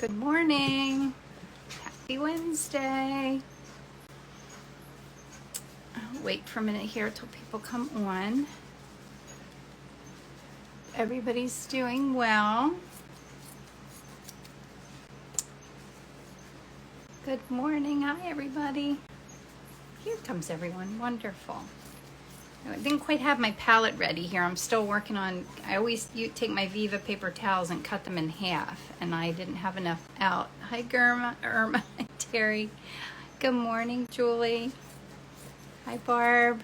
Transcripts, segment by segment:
Good morning. Happy Wednesday. I'll wait for a minute here till people come on. Everybody's doing well. Good morning. Hi, everybody. Here comes everyone. Wonderful. I didn't quite have my palette ready here. I'm still working on, you take my Viva paper towels and cut them in half, and I didn't have enough out. Hi, Irma, Terry. Good morning, Julie. Hi, Barb,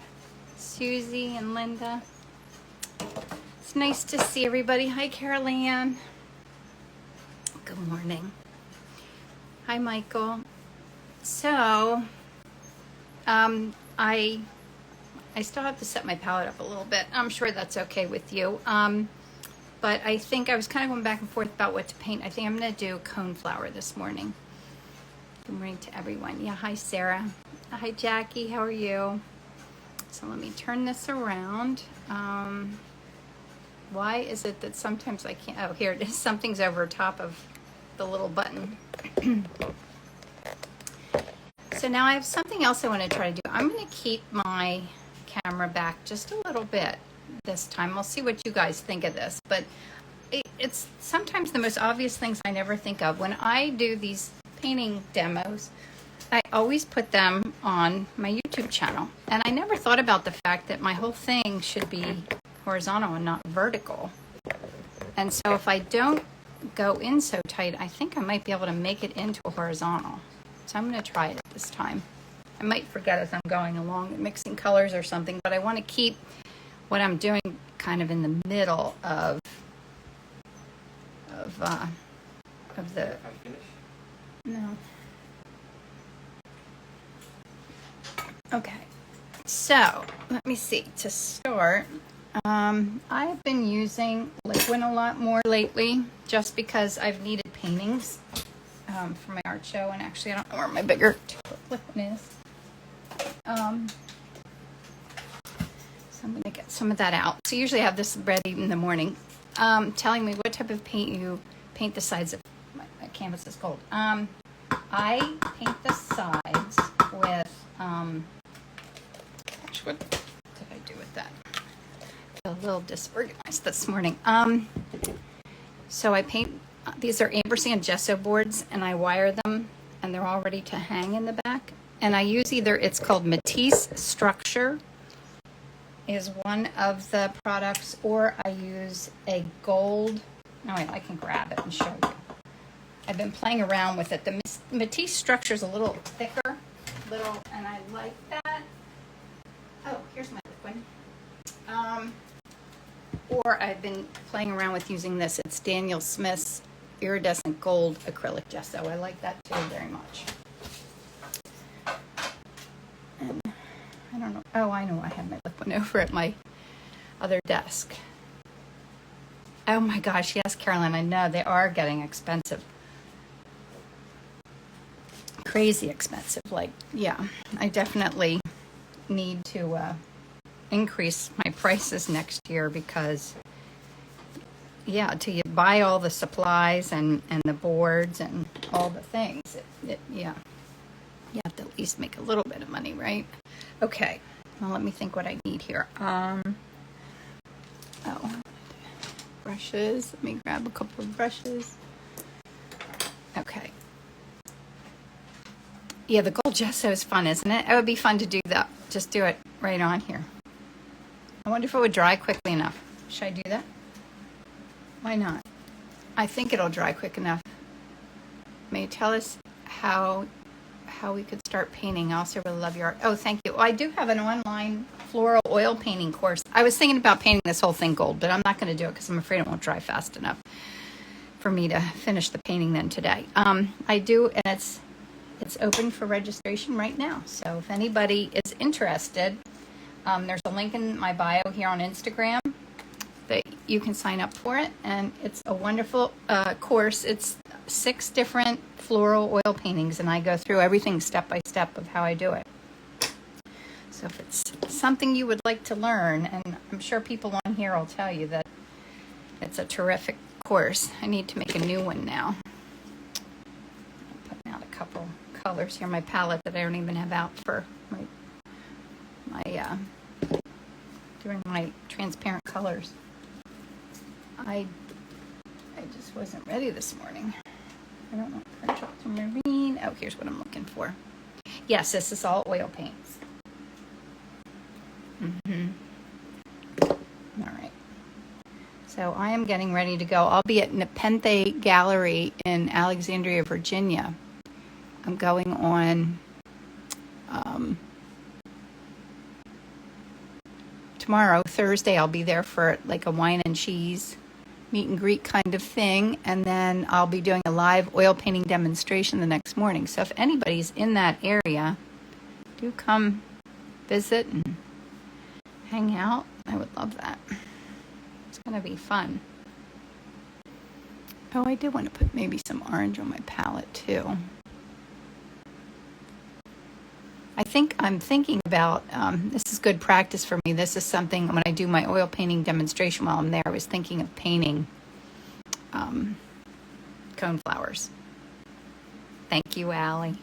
Susie, and Linda. It's nice to see everybody. Hi, Carol Ann. Good morning. Hi, Michael. So, I still have to set my palette up a little bit. I'm sure that's okay with you. But I think I was kind of going back and forth about what to paint. I think I'm going to do Coneflower this morning. Good morning to everyone. Yeah, hi, Sarah. Hi, Jackie. How are you? So let me turn this around. Why is it that sometimes I can't? Oh, here it is. Something's over top of the little button. So now I have something else I want to try to do. I'm going to keep my camera back just a little bit this time. I'll see what you guys think of this, but it's sometimes the most obvious things I never think of. When I do these painting demos, I always put them on my YouTube channel, and I never thought about the fact that my whole thing should be horizontal and not vertical. And so if I don't go in so tight, I think I might be able to make it into a horizontal. So I'm going to try it this time. I might forget as I'm going along, mixing colors or something, but I want to keep what I'm doing kind of in the middle of the. No. Okay. So let me see. To start, I've been using liquid a lot more lately, just because I've needed paintings for my art show, and actually I don't know where my bigger liquid is. So I'm going to get some of that out. So usually I have this ready in the morning. Telling me what type of paint you paint the sides of my canvas is gold. I paint the sides with, gosh, what did I do with that? I feel a little disorganized this morning. So I paint, these are ampersand gesso boards, and I wire them, and they're all ready to hang in the back. And I use either, it's called Matisse Structure is one of the products, or I use a gold, no wait, I can grab it and show you. I've been playing around with it. The Matisse Structure is a little thicker, and I like that. Oh, here's my liquid. Or I've been playing around with using this. It's Daniel Smith's iridescent gold acrylic gesso. I like that too very much. And I don't know. Oh, I know. I have my liquid over at my other desk. Oh my gosh. Yes, Carolyn. I know they are getting expensive. Crazy expensive. Like, yeah, I definitely need to increase my prices next year, because yeah, till you buy all the supplies and the boards and all the things, yeah, you have to at least make a little bit of money, right? Okay, well, let me think what I need here. Brushes. Let me grab a couple of brushes. Okay. Yeah, the gold gesso is fun, isn't it? It would be fun to do that. Just do it right on here. I wonder if it would dry quickly enough. Should I do that? Why not? I think it'll dry quick enough. May you tell us how we could start painting? I also really love your art. Oh, thank you. Well, I do have an online floral oil painting course. I was thinking about painting this whole thing gold, but I'm not going to do it because I'm afraid it won't dry fast enough for me to finish the painting then today. I do, and it's open for registration right now. So if anybody is interested, there's a link in my bio here on Instagram that you can sign up for it, and it's a wonderful course. It's 6 different floral oil paintings, and I go through everything step by step of how I do it. So if it's something you would like to learn, and I'm sure people on here will tell you that it's a terrific course. I need to make a new one now. couple colors here, my palette that I don't even have out for my doing my transparent colors. I just wasn't ready this morning. I don't know. French ultramarine. Oh, here's what I'm looking for. Yes, this is all oil paints. All right. So I am getting ready to go. I'll be at Nepenthe Gallery in Alexandria, Virginia. I'm going on tomorrow, Thursday. I'll be there for like a wine and cheese meet and greet kind of thing, and then I'll be doing a live oil painting demonstration the next morning. So if anybody's in that area, do come visit and hang out. I would love that. It's going to be fun. Oh, I did want to put maybe some orange on my palette too. I'm thinking about, this is good practice for me. This is something, when I do my oil painting demonstration while I'm there, I was thinking of painting coneflowers. Thank you, Allie.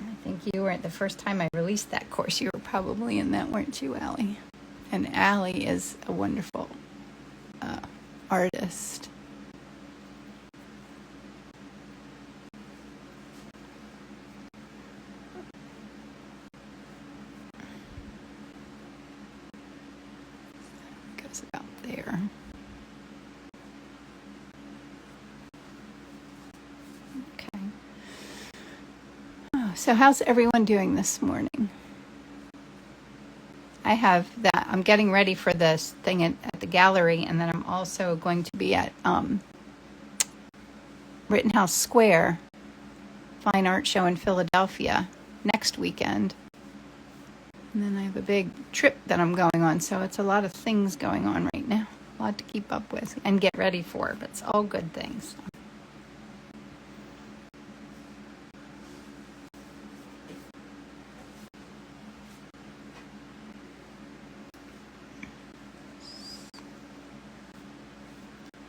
I think you were, the first time I released that course, you were probably in that, weren't you, Allie? And Allie is a wonderful artist. Goes about there. Okay. Oh, so how's everyone doing this morning? I have that. I'm getting ready for this thing at the gallery, and then I'm also going to be at Rittenhouse Square Fine Art Show in Philadelphia next weekend. And then I have a big trip that I'm going on, so it's a lot of things going on right now. A lot to keep up with and get ready for, but it's all good things.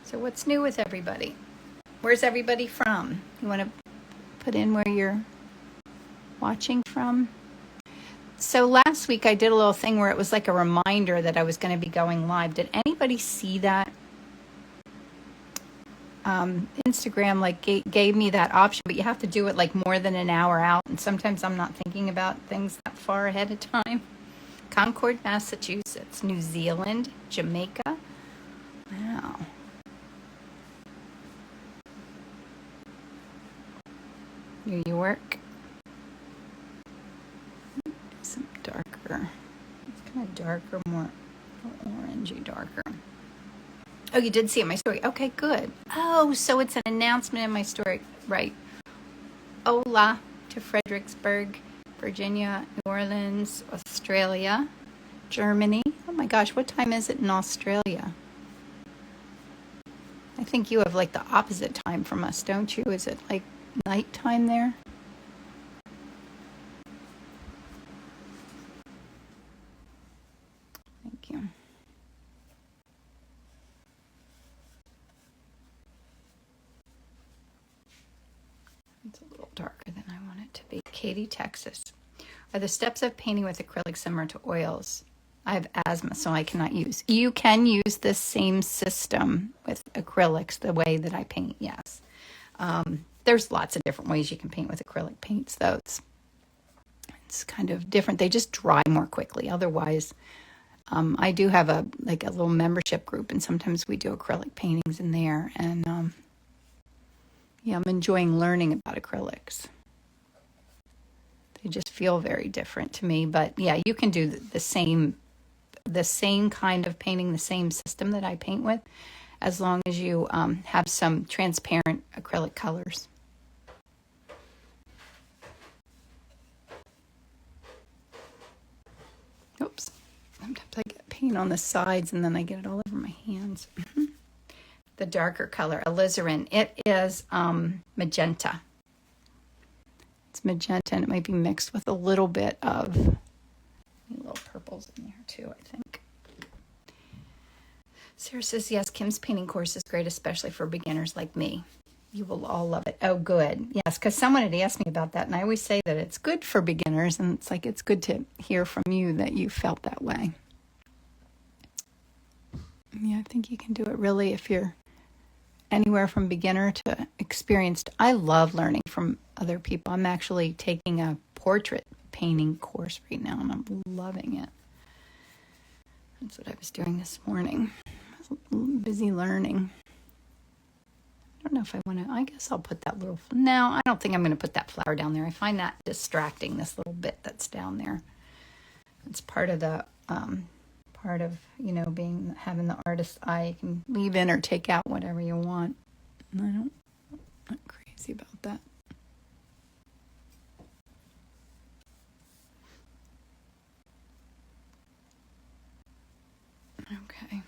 So what's new with everybody? Where's everybody from? You want to put in where you're watching from? So last week I did a little thing where it was like a reminder that I was going to be going live. Did anybody see that? Instagram like gave me that option, but you have to do it like more than an hour out. And sometimes I'm not thinking about things that far ahead of time. Concord, Massachusetts, New Zealand, Jamaica. Wow. New York. Some darker. It's kind of darker, more orangey darker. Oh, you did see it in my story. Okay, good. Oh, so it's an announcement in my story. Right. Hola to Fredericksburg, Virginia, New Orleans, Australia, Germany. Oh my gosh, what time is it in Australia? I think you have like the opposite time from us, don't you? Is it like nighttime there? Thank you. It's a little darker than I want it to be. Katy, Texas. Are the steps of painting with acrylic similar to oils? I have asthma, so I cannot use. You can use this same system with acrylics the way that I paint, yes. There's lots of different ways you can paint with acrylic paints, though. It's kind of different. They just dry more quickly. Otherwise, I do have a little membership group, and sometimes we do acrylic paintings in there. And yeah, I'm enjoying learning about acrylics. They just feel very different to me. But yeah, you can do the same kind of painting, the same system that I paint with, as long as you have some transparent acrylic colors. Oops. Sometimes I get paint on the sides and then I get it all over my hands. The darker color, alizarin. It is magenta. It's magenta, and it might be mixed with a little bit of little purples in there too, I think. Sarah says, yes, Kim's painting course is great, especially for beginners like me. You will all love it. Oh, good. Yes, because someone had asked me about that, and I always say that it's good for beginners, and it's like it's good to hear from you that you felt that way. Yeah, I think you can do it really if you're anywhere from beginner to experienced. I love learning from other people. I'm actually taking a portrait painting course right now, and I'm loving it. That's what I was doing this morning. I was busy learning. I don't know if I want to, I guess I'll put that little, no, I don't think I'm going to put that flower down there. I find that distracting, this little bit that's down there. It's part of the, having the artist's eye. You can leave in or take out whatever you want. I'm not crazy about that. Okay.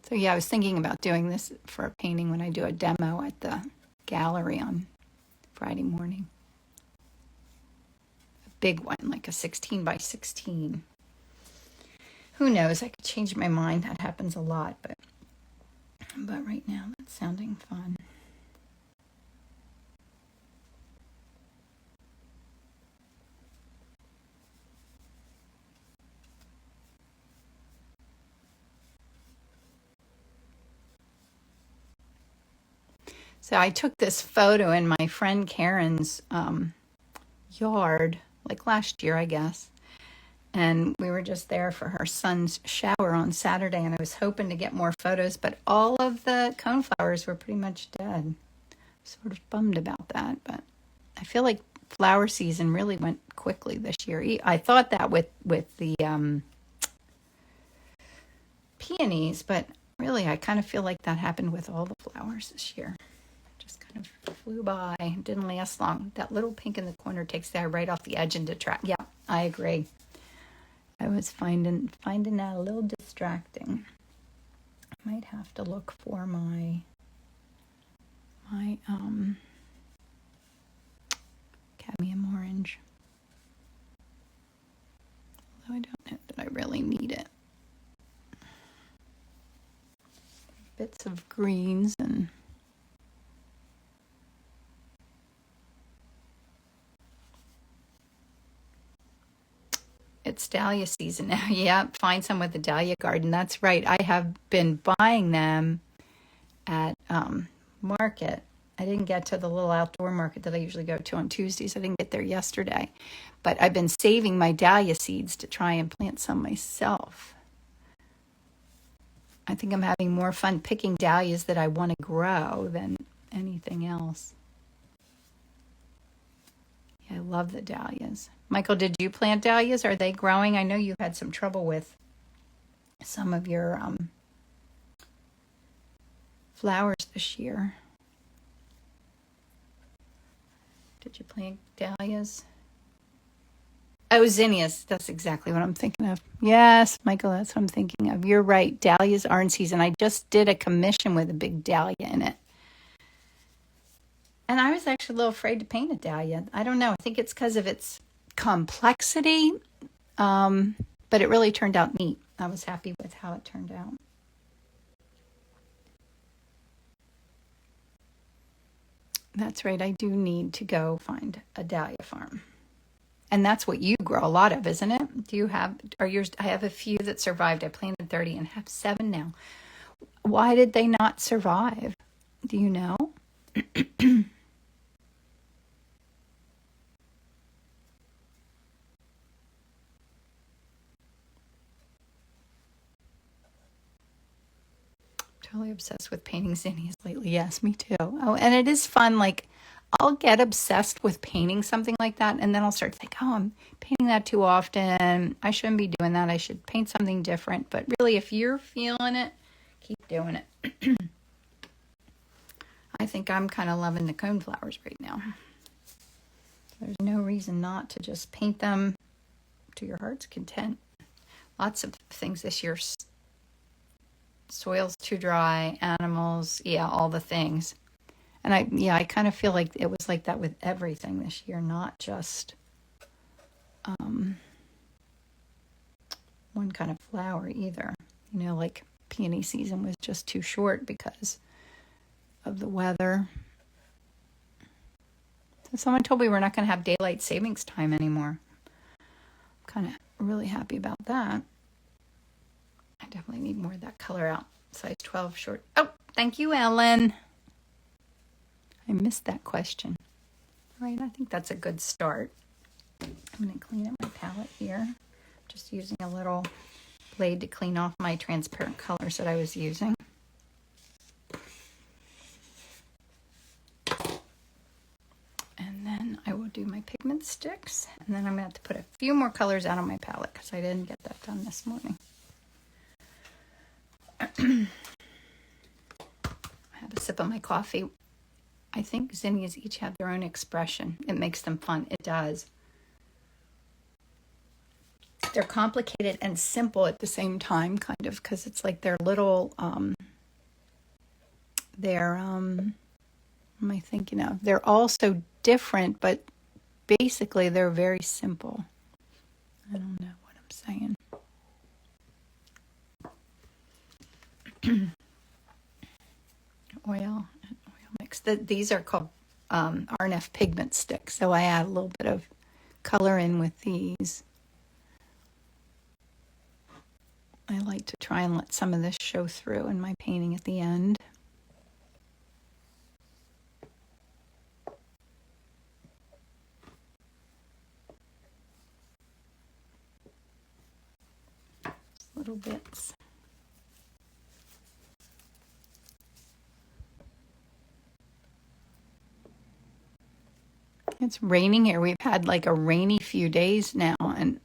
So yeah, I was thinking about doing this for a painting when I do a demo at the gallery on Friday morning. A big one, like a 16 by 16. Who knows? I could change my mind. That happens a lot, but right now that's sounding fun. So I took this photo in my friend Karen's yard, like last year, I guess. And we were just there for her son's shower on Saturday, and I was hoping to get more photos, but all of the coneflowers were pretty much dead. Sort of bummed about that, but I feel like flower season really went quickly this year. I thought that with the peonies, but really I kind of feel like that happened with all the flowers this year. Just kind of flew by, didn't last long. That little pink in the corner takes the eye right off the edge and detract. Yeah, I agree. I was finding that a little distracting. I might have to look for my cadmium orange. Although I don't know that I really need it. Bits of greens and it's dahlia season now. Yeah, find some with the dahlia garden. That's right. I have been buying them at market. I didn't get to the little outdoor market that I usually go to on Tuesdays. I didn't get there yesterday. But I've been saving my dahlia seeds to try and plant some myself. I think I'm having more fun picking dahlias that I want to grow than anything else. Yeah, I love the dahlias. Michael, did you plant dahlias? Are they growing? I know you had some trouble with some of your flowers this year. Did you plant dahlias? Oh, zinnias. That's exactly what I'm thinking of. Yes, Michael, that's what I'm thinking of. You're right. Dahlias are in season. I just did a commission with a big dahlia in it. And I was actually a little afraid to paint a dahlia. I don't know. I think it's because of its complexity. But it really turned out neat. I was happy with how it turned out. That's right. I do need to go find a dahlia farm. And that's what you grow a lot of, isn't it? Do you have, are yours? I have a few that survived. I planted 30 and have 7 now. Why did they not survive? Do you know? Totally obsessed with painting zinnias lately. Yes, me too. Oh, and it is fun. Like, I'll get obsessed with painting something like that, and then I'll start to think, oh, I'm painting that too often. I shouldn't be doing that. I should paint something different. But really, if you're feeling it, keep doing it. I think I'm kind of loving the coneflowers right now. There's no reason not to just paint them to your heart's content. Lots of things this year. Soil's too dry, animals, yeah, all the things. And I kind of feel like it was like that with everything this year, not just one kind of flower either. You know, like peony season was just too short because of the weather. So someone told me we're not going to have daylight savings time anymore. I'm kind of really happy about that. I definitely need more of that color out. Size 12 short. Oh, thank you, Ellen. I missed that question. All right, I think that's a good start. I'm going to clean up my palette here. Just using a little blade to clean off my transparent colors that I was using. And then I will do my pigment sticks. And then I'm going to have to put a few more colors out on my palette because I didn't get that done this morning. I have a sip of my coffee. I think zinnias each have their own expression. It makes them fun. It does. They're complicated and simple at the same time, kind of, because it's like they're little, what am I thinking of? They're all so different, but basically they're very simple. I don't know what I'm saying. Oil mix. These are called RNF pigment sticks, so I add a little bit of color in with these. I like to try and let some of this show through in my painting at the end. Just little bits. It's raining here. We've had like a rainy few days now, and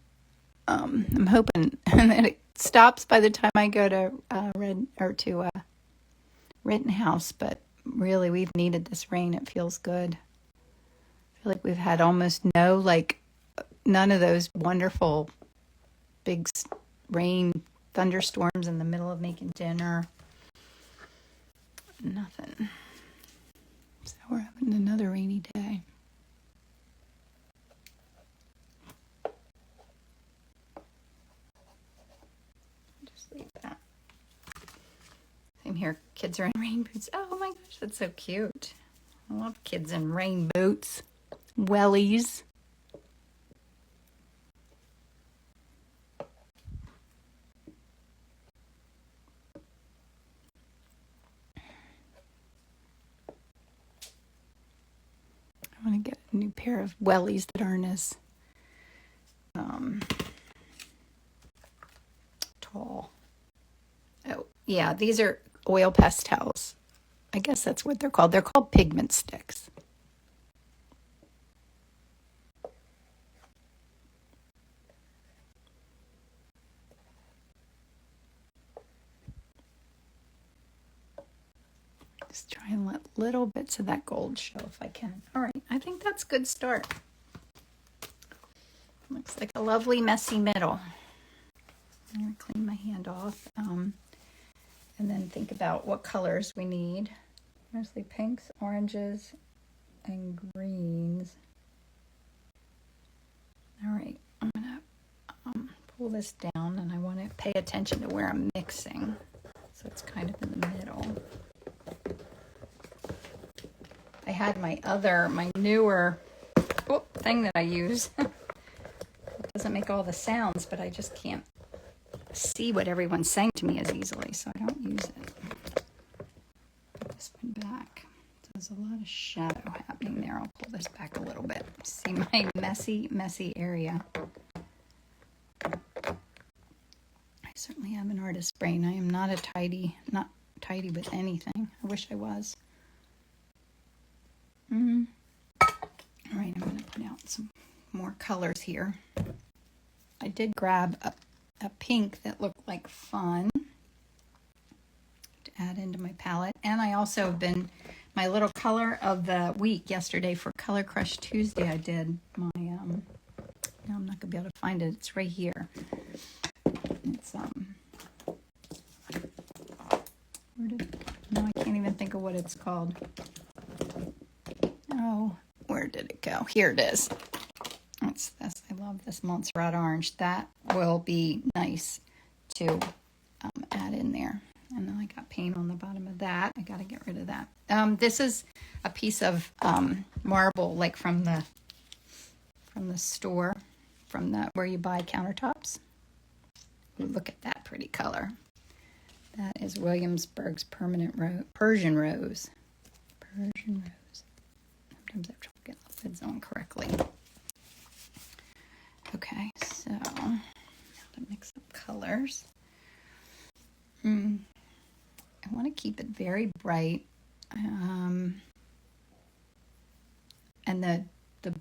I'm hoping that it stops by the time I go to Rittenhouse. But really, we've needed this rain. It feels good. I feel like we've had almost none of those wonderful big rain thunderstorms in the middle of making dinner. Nothing. So we're having another rainy day. That. Same here. Kids are in rain boots. Oh my gosh, that's so cute. I love kids in rain boots. Wellies. I want to get a new pair of wellies that aren't as tall. Oh, yeah, these are oil pastels. I guess that's what they're called. They're called pigment sticks. Just try and let little bits of that gold show if I can. All right, I think that's a good start. Looks like a lovely messy middle. I'm going to clean my hand off and then think about what colors we need. Mostly pinks, oranges, and greens. All right, I'm going to pull this down, and I want to pay attention to where I'm mixing. So it's kind of in the middle. I had my newer thing that I use. It doesn't make all the sounds, but I just can't see what everyone's saying to me as easily, so I don't use it. Put this one back. So there's a lot of shadow happening there. I'll pull this back a little bit. See my messy area. I certainly have an artist's brain. I am not tidy with anything. I wish I was. All right, I'm going to put out some more colors here. I did grab a pink that looked like fun to add into my palette. And I also have been, my little color of the week yesterday for Color Crush Tuesday, I did my, now I'm not going to be able to find it. It's right here. It's, no, I can't even think of what it's called. Oh, where did it go? Here it is. It's this. I love this Montserrat orange. That will be nice to add in there. And then I got paint on the bottom of that. I got to get rid of that. This is a piece of marble, like from the store, from the where you buy countertops. Ooh, look at that pretty color. That is Williamsburg's Persian rose. Persian rose. Sometimes I have trouble getting the lids on correctly. Okay, so now to mix up colors. I want to keep it very bright. And the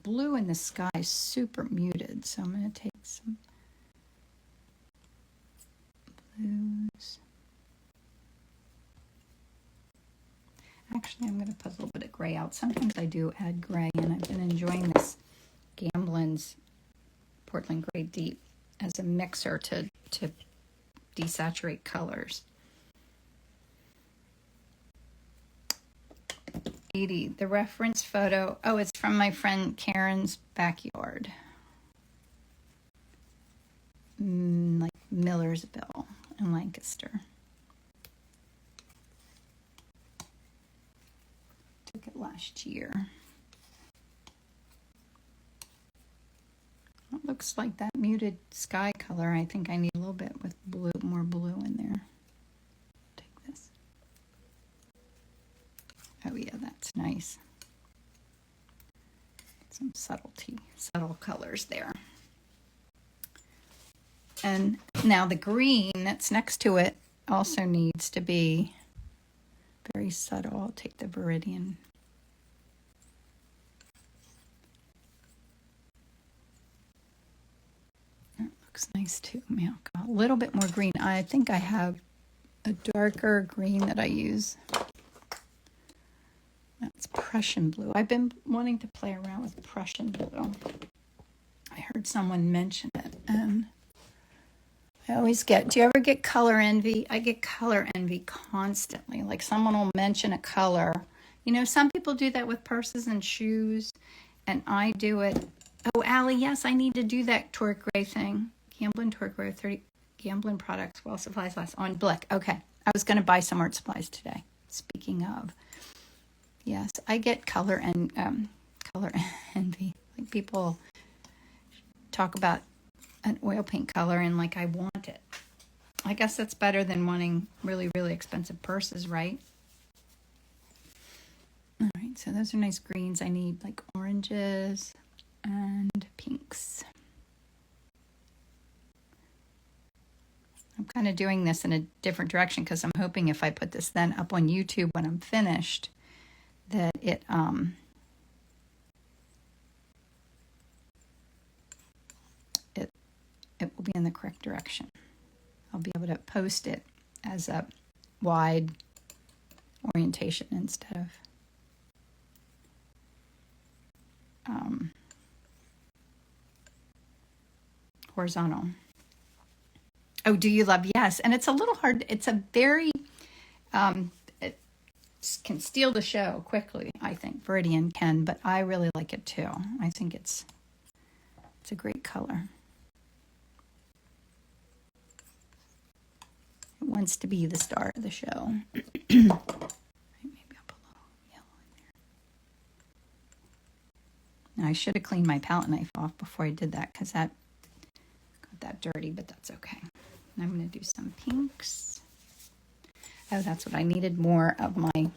blue in the sky is super muted, so I'm going to take some blues. Actually, I'm going to put a little bit of gray out. Sometimes I do add gray, and I've been enjoying this Gamblin's Portland Gray Deep as a mixer to desaturate colors. 80, the reference photo. Oh, it's from my friend Karen's backyard. Like Millersville in Lancaster. Took it last year. It looks like that muted sky color. I think I need a little bit with blue, more blue in there. Take this. Oh yeah, that's nice. Some subtle colors there. And now the green that's next to it also needs to be very subtle. I'll take the Viridian. That looks nice too. Maybe I'll go a little bit more green. I think I have a darker green that I use. That's Prussian blue. I've been wanting to play around with Prussian blue. I heard someone mention it, and I always get, do you ever get color envy? I get color envy constantly. Like someone will mention a color. You know, some people do that with purses and shoes, and I do it. Oh, Allie, yes, I need to do that Torque Gray thing. Gamblin Torque Gray 30 Gamblin products, well supplies last on Blick. Okay, I was going to buy some art supplies today. Speaking of. Yes, I get color envy. Like people talk about an oil paint color and like I want it. I guess that's better than wanting really, really expensive purses, right? All right, so those are nice greens. I need like oranges and pinks. I'm kind of doing this in a different direction because I'm hoping if I put this then up on YouTube when I'm finished, that it will be in the correct direction. I'll be able to post it as a wide orientation instead of horizontal. Oh, do you love? Yes. And it's a little hard. It's a very, it can steal the show quickly, I think. Viridian can, but I really like it too. I think it's a great color. It wants to be the star of the show. Maybe I'll put a little yellow in there. Now, I should have cleaned my palette knife off before I did that because that got that dirty, but that's okay. And I'm going to do some pinks. Oh, that's what I needed, more of my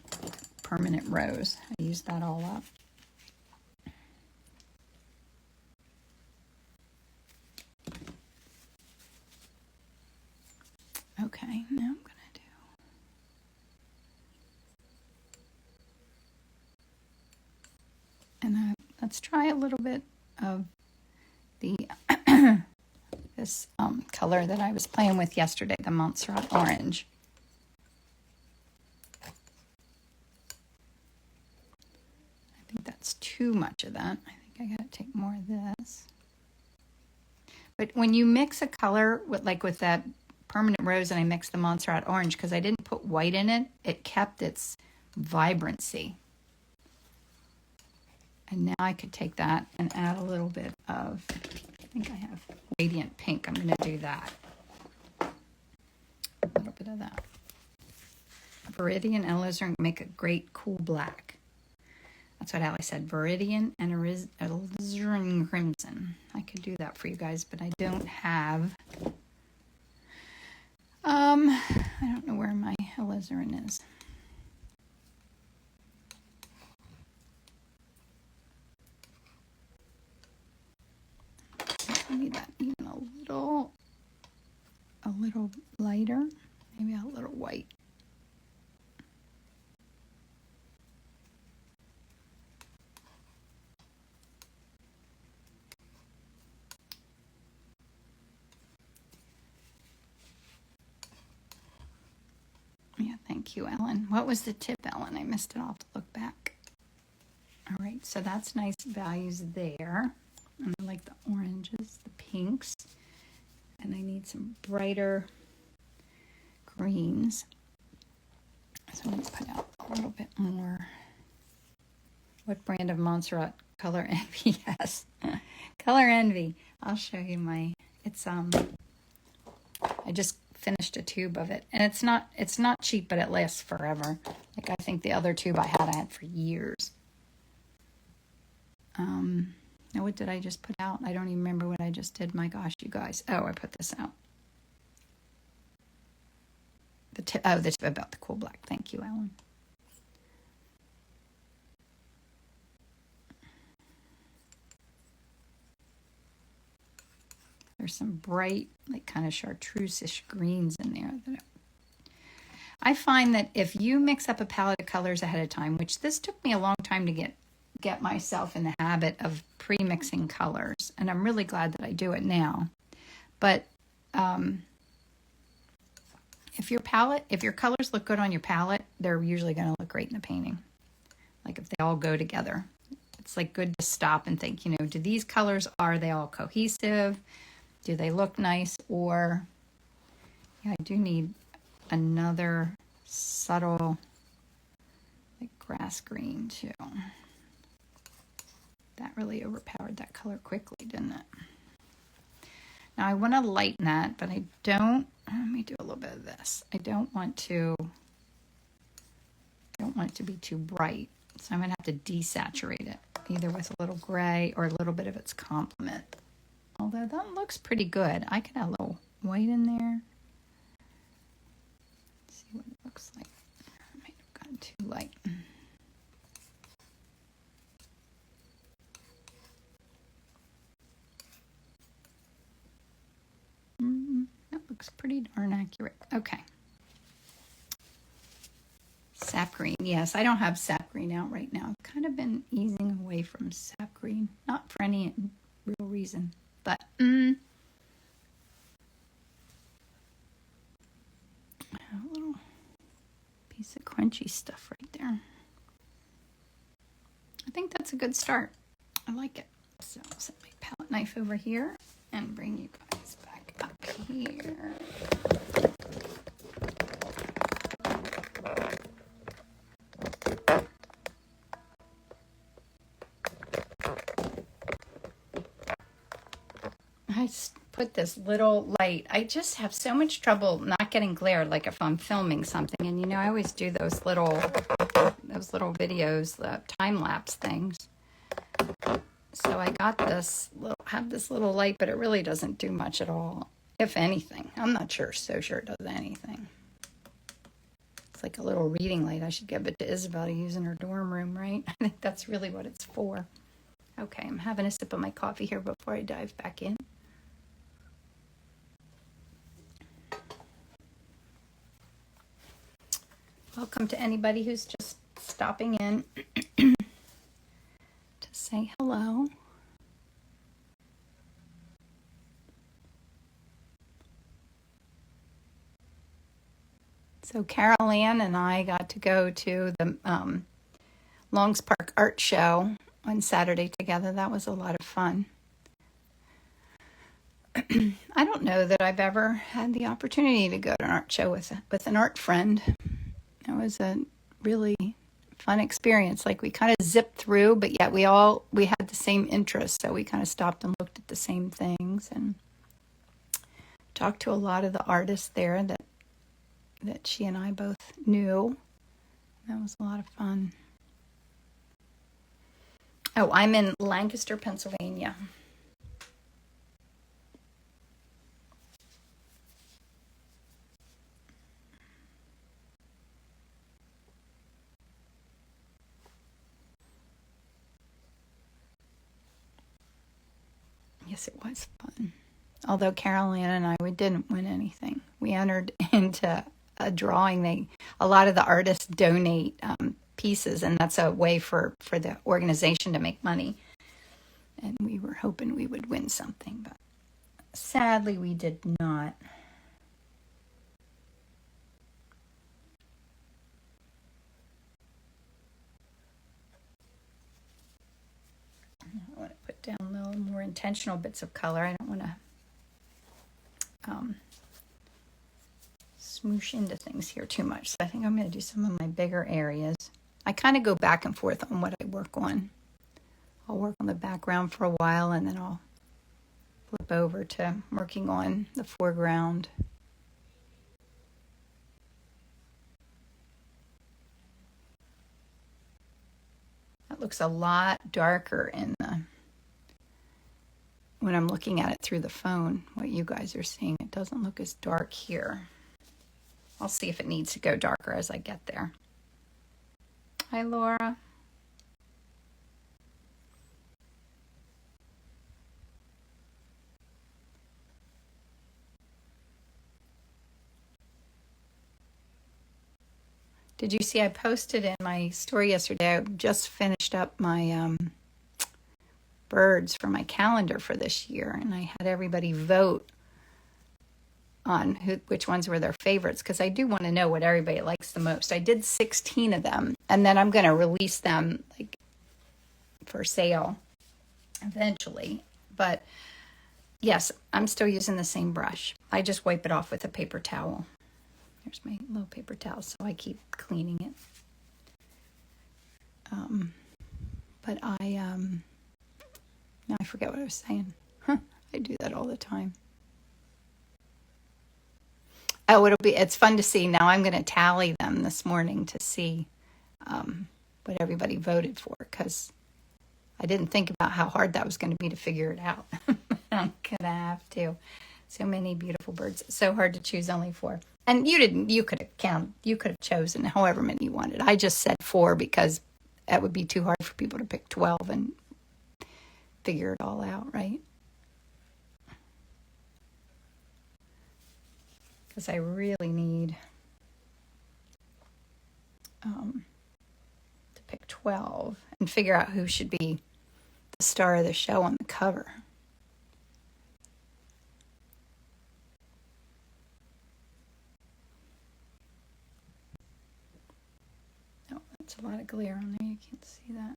permanent rose. I used that all up. Okay, now I'm going to do and let's try a little bit of the this color that I was playing with yesterday, the Montserrat orange. I think that's too much of that. I think I got to take more of this. But when you mix a color with that permanent rose and I mixed the Montserrat orange, because I didn't put white in it, it kept its vibrancy. And now I could take that and add a little bit of, I think I have radiant pink. I'm going to do that. A little bit of that. Viridian and alizarin make a great cool black. That's what Allie said. Viridian and alizarin crimson. I could do that for you guys, but I don't have. I don't know where my alizarin is. Maybe that even a little lighter, maybe a little white. Yeah, thank you, Ellen. What was the tip, Ellen? I missed it. I'll have to look back. All right, so that's nice values there. And I like the oranges, the pinks. And I need some brighter greens. So I'm going to put out a little bit more. What brand of Montserrat? Color Envy, yes. Color Envy. I'll show you my, it's, I just finished a tube of it. And it's not cheap, but it lasts forever. Like I think the other tube I had for years. Now what did I just put out? I don't even remember what I just did. My gosh, you guys. Oh, I put this out. The tip about the cool black. Thank you, Ellen. There's some bright, like kind of chartreuse-ish greens in there. I find that if you mix up a palette of colors ahead of time, which this took me a long time to get myself in the habit of pre-mixing colors, and I'm really glad that I do it now. But if your colors look good on your palette, they're usually going to look great in the painting. Like if they all go together, it's like good to stop and think, do these colors, are they all cohesive? Do they look nice? Or, yeah, I do need another subtle, like grass green too. That really overpowered that color quickly, didn't it? Now I want to lighten that, but I don't. Let me do a little bit of this. I don't want it to be too bright, so I'm gonna have to desaturate it, either with a little gray or a little bit of its complement. Although that looks pretty good. I could add a little white in there. Let's see what it looks like. I might have gotten too light. That looks pretty darn accurate. Okay. Sap green. Yes, I don't have sap green out right now. I've kind of been easing away from sap green. Not for any real reason. But a little piece of crunchy stuff right there. I think that's a good start. I like it. So I'll set my palette knife over here and bring you guys back up here. I put this little light. I just have so much trouble not getting glare, like if I'm filming something. And I always do those little videos, the time-lapse things. So I got have this little light, but it really doesn't do much at all, if anything. I'm not so sure it does anything. It's like a little reading light. I should give it to Isabel to use in her dorm room, right? I think that's really what it's for. Okay, I'm having a sip of my coffee here before I dive back in. Welcome to anybody who's just stopping in to say hello. So Carol Ann and I got to go to the Longs Park Art Show on Saturday together. That was a lot of fun. I don't know that I've ever had the opportunity to go to an art show with an art friend. It was a really fun experience. Like we kind of zipped through, but yet we had the same interests. So we kind of stopped and looked at the same things and talked to a lot of the artists there that she and I both knew. That was a lot of fun. Oh, I'm in Lancaster, Pennsylvania. Yes, it was fun. Although Carolyn and I, we didn't win anything. We entered into a drawing. A lot of the artists donate pieces, and that's a way for the organization to make money. And we were hoping we would win something, but sadly we did not. I want to put down a little more intentional bits of color. I don't want to smoosh into things here too much. So I think I'm going to do some of my bigger areas. I kind of go back and forth on what I work on. I'll work on the background for a while, and then I'll flip over to working on the foreground. That looks a lot darker when I'm looking at it through the phone. What you guys are seeing, it doesn't look as dark here. I'll see if it needs to go darker as I get there. Hi, Laura. Did you see I posted in my story yesterday? I just finished up my birds for my calendar for this year, and I had everybody vote on which ones were their favorites, because I do want to know what everybody likes the most. I did 16 of them, and then I'm going to release them like for sale eventually. But yes, I'm still using the same brush. I just wipe it off with a paper towel. There's my little paper towel, so I keep cleaning it. But now I forget what I was saying. I do that all the time. Oh, it's fun to see. Now I'm going to tally them this morning to see what everybody voted for, because I didn't think about how hard that was going to be to figure it out. I'm going to have to. So many beautiful birds. So hard to choose only 4. And you could have chosen however many you wanted. I just said 4 because that would be too hard for people to pick 12 and figure it all out, right? Because I really need to pick 12 and figure out who should be the star of the show on the cover. Oh, that's a lot of glare on there. You can't see that.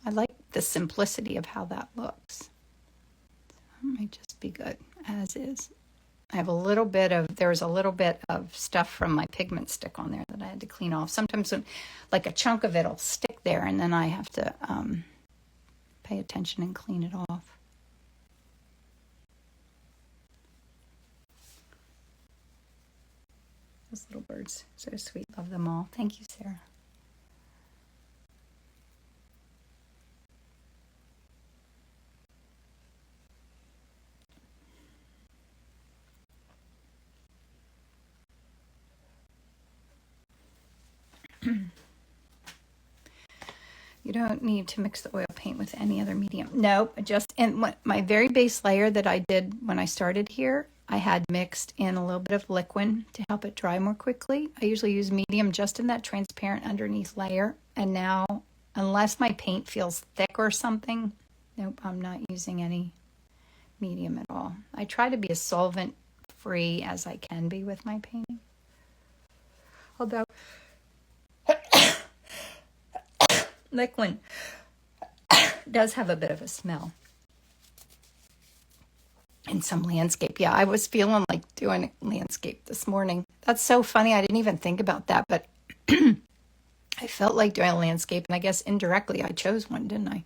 I like the simplicity of how that looks. That might just be good as is. I have there was a little bit of stuff from my pigment stick on there that I had to clean off. Sometimes like a chunk of it will stick there, and then I have to pay attention and clean it off. Those little birds, so sweet. Love them all. Thank you, Sarah. You don't need to mix the oil paint with any other medium. No, just in my very base layer that I did when I started here, I had mixed in a little bit of liquid to help it dry more quickly. I usually use medium just in that transparent underneath layer. And now, unless my paint feels thick or something, nope, I'm not using any medium at all. I try to be as solvent free as I can be with my painting. Although liquid does have a bit of a smell. In some landscape. Yeah, I was feeling like doing a landscape this morning. That's so funny. I didn't even think about that, but I felt like doing a landscape, and I guess indirectly I chose one, didn't I?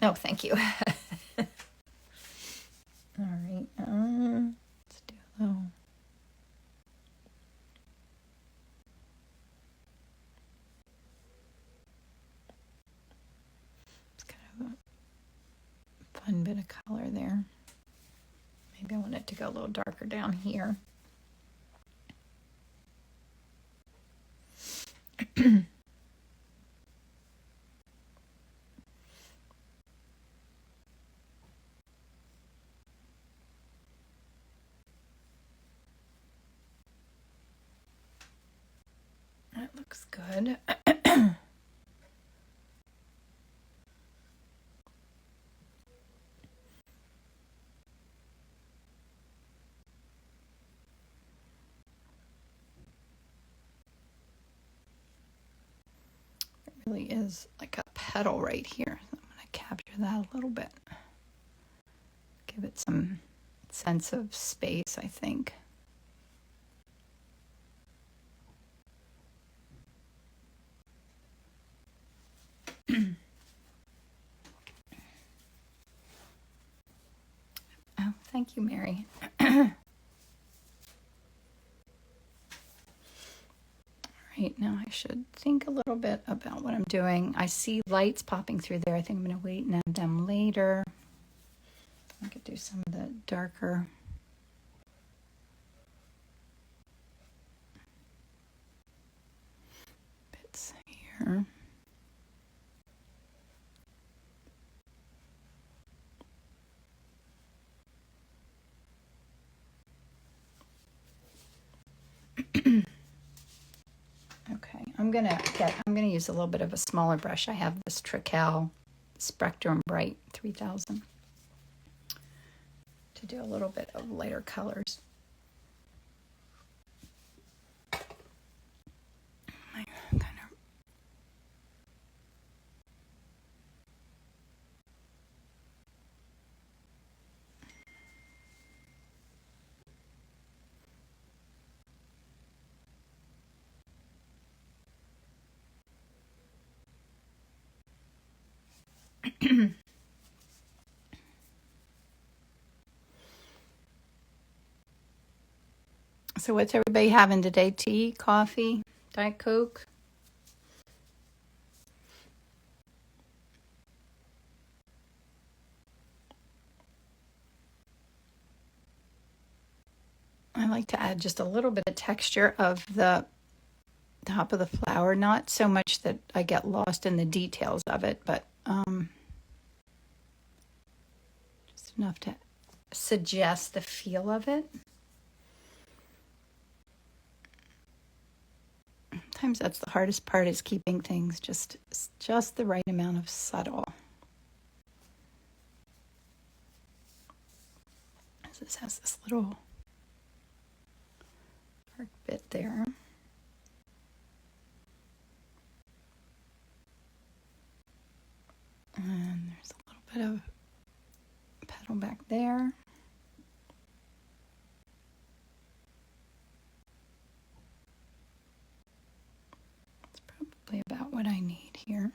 Oh, thank you. All right. Let's do a little. It's kind of a fun bit of color there. Maybe I want it to go a little darker down here. That looks good. Really is like a petal right here. I'm going to capture that a little bit. Give it some sense of space, I think. Oh, thank you, Mary. Right now I should think a little bit about what I'm doing. I see lights popping through there. I think I'm going to wait and add them later. I could do some of the darker bits here. Okay, I'm gonna use a little bit of a smaller brush. I have this Trekell Spectrum Bright 3000 to do a little bit of lighter colors. So what's everybody having today? Tea, coffee, Diet Coke? I like to add just a little bit of texture of the top of the flower, not so much that I get lost in the details of it, but just enough to suggest the feel of it. Sometimes that's the hardest part, is keeping things just the right amount of subtle. This has this little dark bit there. And there's a little bit of petal back there. That's probably about what I need here.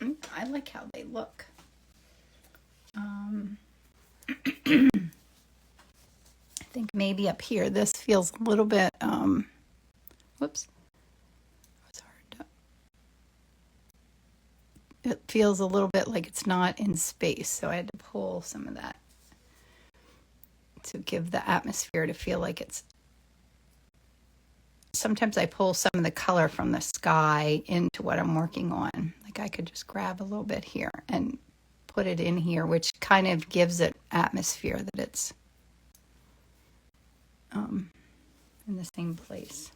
I like how they look. I think maybe up here, this feels a little bit, whoops. It feels a little bit like it's not in space, so I had to pull some of that to give the atmosphere to feel like it's. Sometimes I pull some of the color from the sky into what I'm working on. Like I could just grab a little bit here and put it in here, which kind of gives it atmosphere that it's in the same place.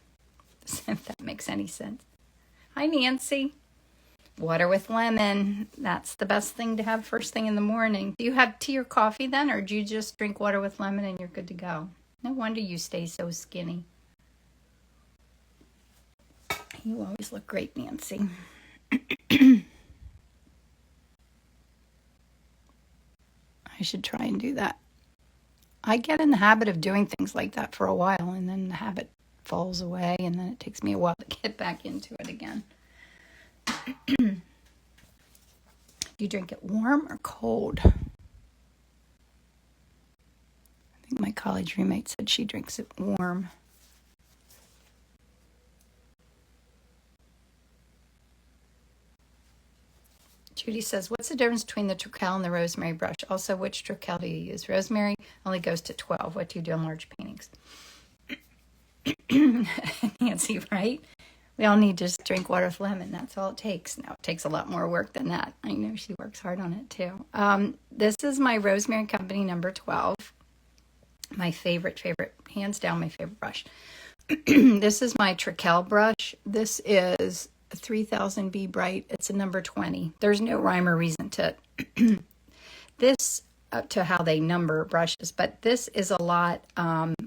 If that makes any sense. Hi, Nancy. Water with lemon. That's the best thing to have first thing in the morning. Do you have tea or coffee then, or do you just drink water with lemon and you're good to go? No wonder you stay so skinny. You always look great, Nancy. I should try and do that. I get in the habit of doing things like that for a while, and then the habit falls away, and then it takes me a while to get back into it again. Do you drink it warm or cold? I think my college roommate said she drinks it warm. Judy says, what's the difference between the Tricel and the rosemary brush? Also, which Tricel do you use? Rosemary only goes to 12. What do you do on large paintings? Nancy, right? We all need to just drink water with lemon. That's all it takes. Now, it takes a lot more work than that. I know she works hard on it, too. This is my Rosemary Company number 12. My favorite, hands down, my favorite brush. This is my Tricel brush. This is 3000 B Bright. It's a number 20. There's no rhyme or reason to this, to how they number brushes, but this is a lot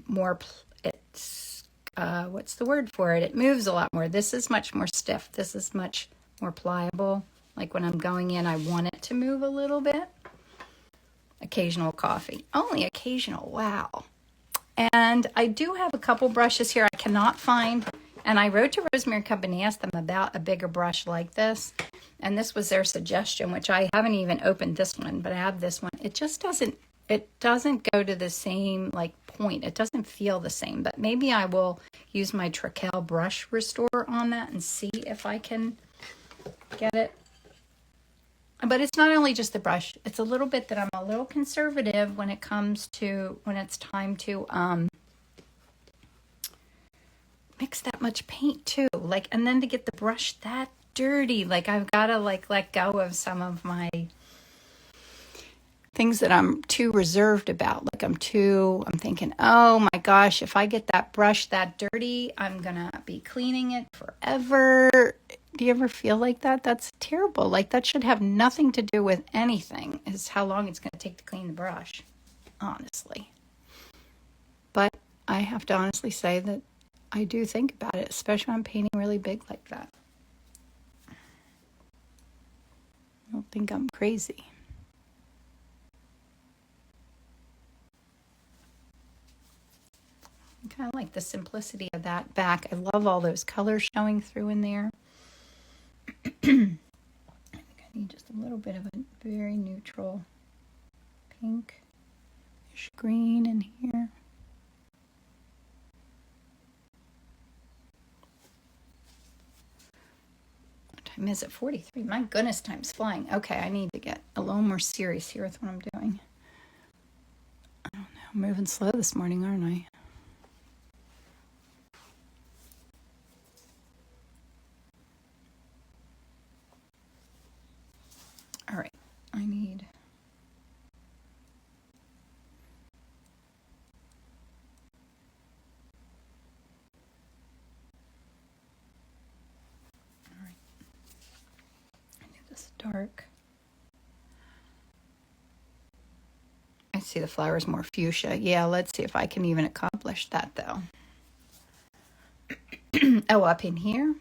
more, it's, what's the word for it? It moves a lot more. This is much more stiff. This is much more pliable. Like when I'm going in, I want it to move a little bit. Occasional coffee. Only occasional. Wow. And I do have a couple brushes here I cannot find. And I wrote to Rosemary Company, asked them about a bigger brush like this. And this was their suggestion, which I haven't even opened this one, but I have this one. It just doesn't go to the same like point. It doesn't feel the same, but maybe I will use my Tricel brush restorer on that and see if I can get it. But it's not only just the brush. It's a little bit that I'm a little conservative when it comes to, when it's time to mix that much paint too. Like, and then to get the brush that dirty, like I've got to like let go of some of my things that I'm too reserved about. Like I'm thinking, oh my gosh, if I get that brush that dirty, I'm going to be cleaning it forever. Do you ever feel like that? That's terrible. Like that should have nothing to do with anything, is how long it's going to take to clean the brush, honestly. But I have to honestly say that I do think about it, especially when I'm painting really big like that. I don't think I'm crazy. I kind of like the simplicity of that back. I love all those colors showing through in there. I think I need just a little bit of a very neutral pinkish green in here. What time is it? 43. My goodness, time's flying. Okay, I need to get a little more serious here with what I'm doing. I don't know. I'm moving slow this morning, aren't I? All right, I need this dark. I see the flowers more fuchsia. Yeah, let's see if I can even accomplish that though. Oh, up in here?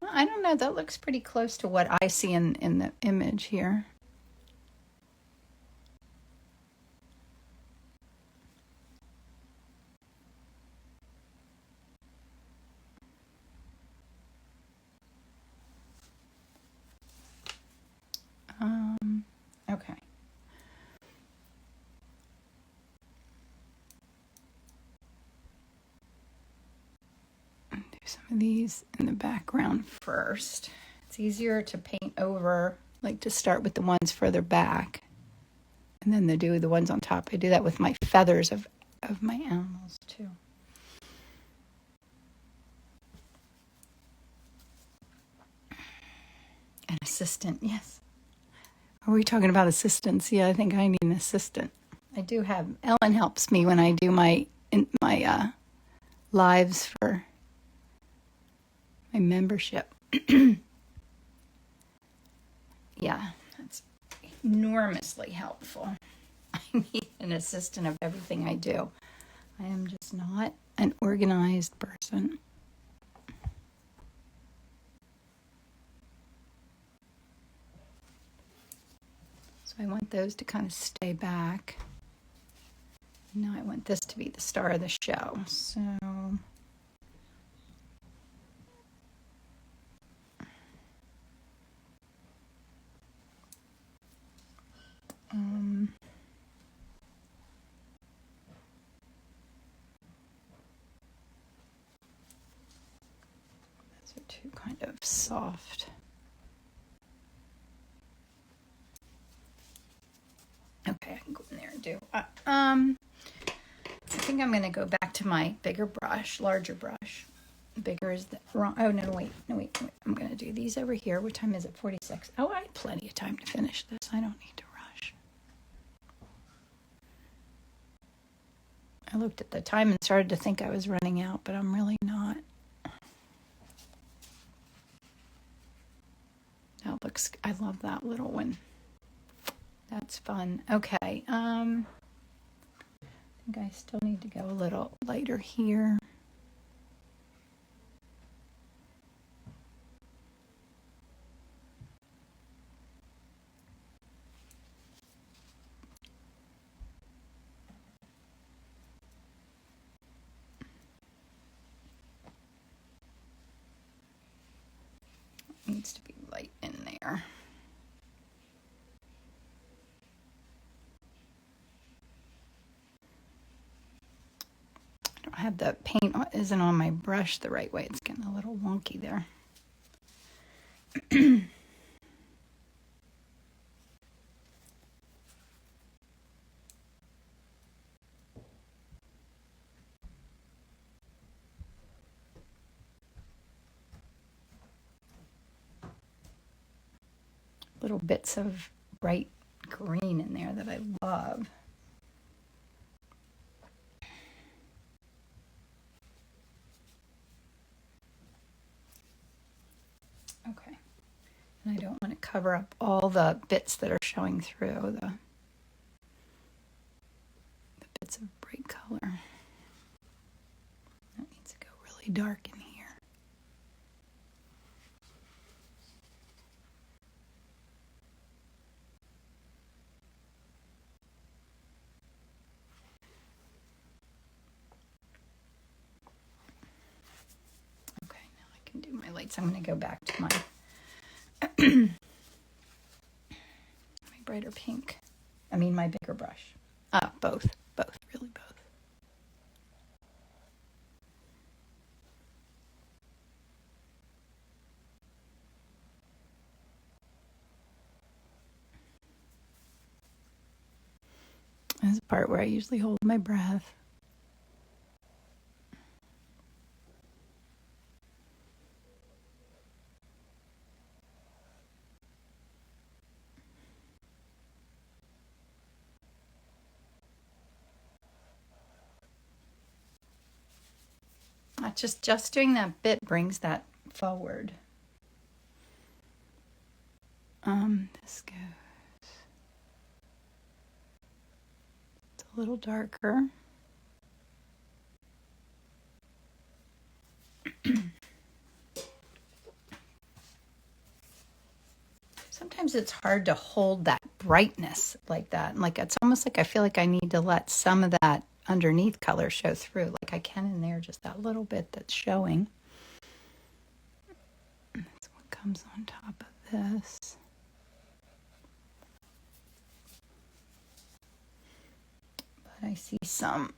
I don't know. That looks pretty close to what I see in the image here. Okay. Do some of these in the background first. It's easier to paint over, like to start with the ones further back and then to do the ones on top. I do that with my feathers of my animals too. An assistant, yes. Are we talking about assistants? Yeah, I think I need an assistant. I do have, Ellen helps me when I do my lives for my membership. Yeah, that's enormously helpful. I need an assistant of everything I do. I am just not an organized person. So I want those to kind of stay back. Now I want this to be the star of the show. So too kind of soft. Okay, I can go in there and do. I think I'm going to go back to my bigger brush, larger brush. Bigger is the wrong. Oh no, wait. I'm going to do these over here. What time is it? 46. Oh, I had plenty of time to finish this. I don't need to rush. I looked at the time and started to think I was running out, but I'm really not. That looks, I love that little one. That's fun. Okay. I think I still need to go a little lighter here. Needs to be light in there. I don't have the paint isn't on my brush the right way. It's getting a little wonky there. Little bits of bright green in there that I love. Okay. And I don't want to cover up all the bits that are showing through, the bits of bright color. That needs to go really dark in here. Do my lights. I'm going to go back to my my brighter pink. I mean my bigger brush. Both, really both. This is the part where I usually hold my breath. Just doing that bit brings that forward. This goes. It's a little darker. Sometimes it's hard to hold that brightness like that. Like it's almost like I feel like I need to let some of that underneath color show through. Like I can in there, just that little bit that's showing. That's what comes on top of this. But I see some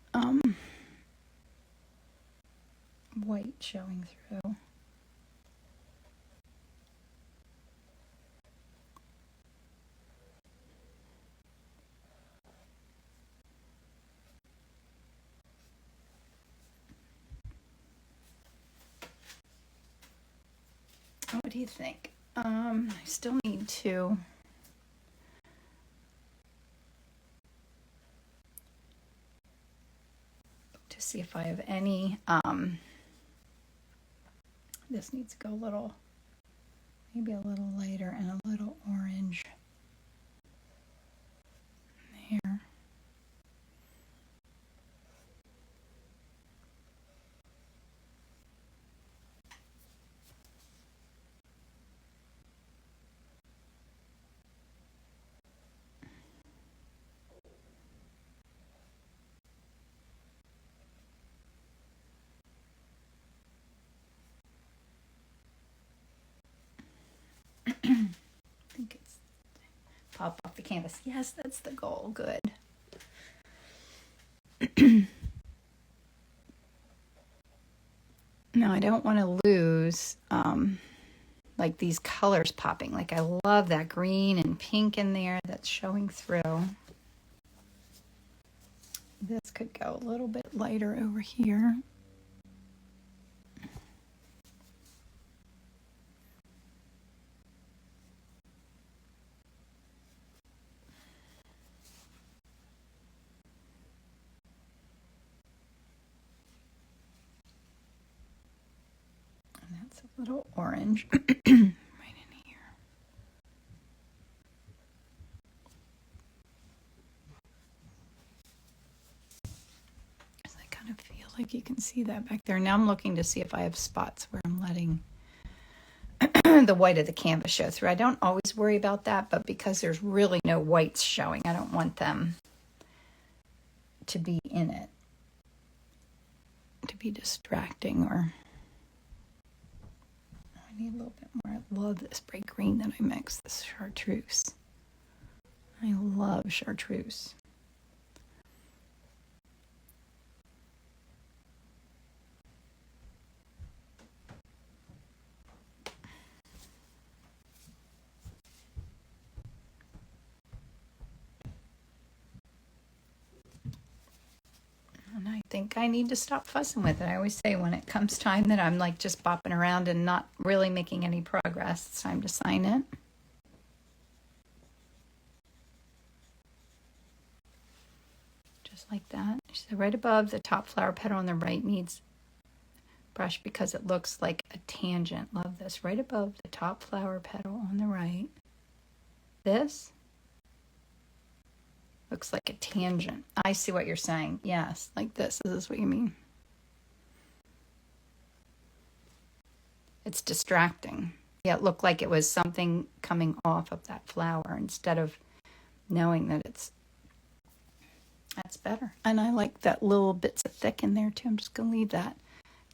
white showing through. What do you think? I still need to see if I have any. This needs to go a little, maybe a little lighter and a little orange there. I think it's pop off the canvas. Yes, that's the goal. Good. Now I don't want to lose like these colors popping. Like I love that green and pink in there that's showing through. This could go a little bit lighter over here. And that's a little orange right in here. I kind of feel like you can see that back there. Now I'm looking to see if I have spots where I'm letting the white of the canvas show through. I don't always worry about that, but because there's really no whites showing, I don't want them to be in it, to be distracting. Or I need a little bit more. I love this bright green that I mixed, this chartreuse. I love chartreuse. And I think I need to stop fussing with it. I always say when it comes time that I'm like just bopping around and not really making any progress, it's time to sign it. Just like that. So right above the top flower petal on the right needs brush because it looks like a tangent. Love this. Right above the top flower petal on the right. This looks like a tangent. I see what you're saying. Yes, like this. This is what you mean. It's distracting. Yeah, it looked like it was something coming off of that flower instead of knowing that that's better. And I like that little bits of thick in there too. I'm just going to leave that.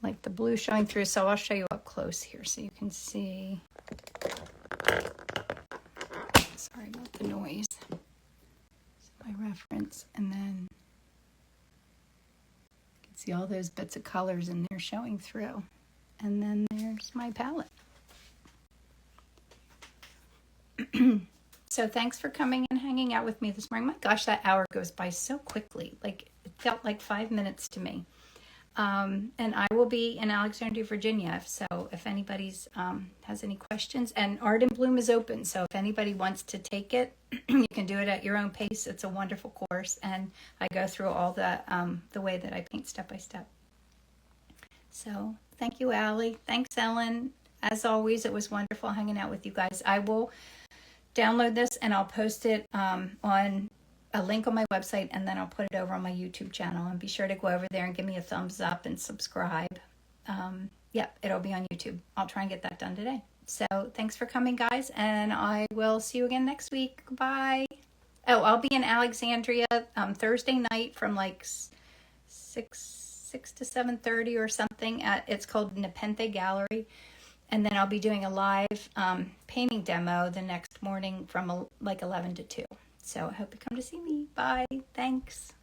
Like the blue showing through. So I'll show you up close here so you can see. Sorry about the noise. My reference, and then you can see all those bits of colors in there showing through. And then there's my palette. So thanks for coming and hanging out with me this morning. My gosh, that hour goes by so quickly. Like it felt like 5 minutes to me. And I will be in Alexandria, Virginia. So if anybody's has any questions, and Art in Bloom is open. So if anybody wants to take it, you can do it at your own pace. It's a wonderful course, and I go through all the way that I paint step by step. So thank you, Allie. Thanks, Ellen. As always, it was wonderful hanging out with you guys. I will download this and I'll post it on a link on my website, and then I'll put it over on my YouTube channel. And be sure to go over there and give me a thumbs up and subscribe. Yep, it'll be on YouTube. I'll try and get that done today. So thanks for coming, guys, and I will see you again next week. Bye. Oh, I'll be in Alexandria Thursday night from like 6 to 7:30 or something. It's called Nepenthe Gallery. And then I'll be doing a live painting demo the next morning from like 11 to 2. So I hope you come to see me. Bye. Thanks.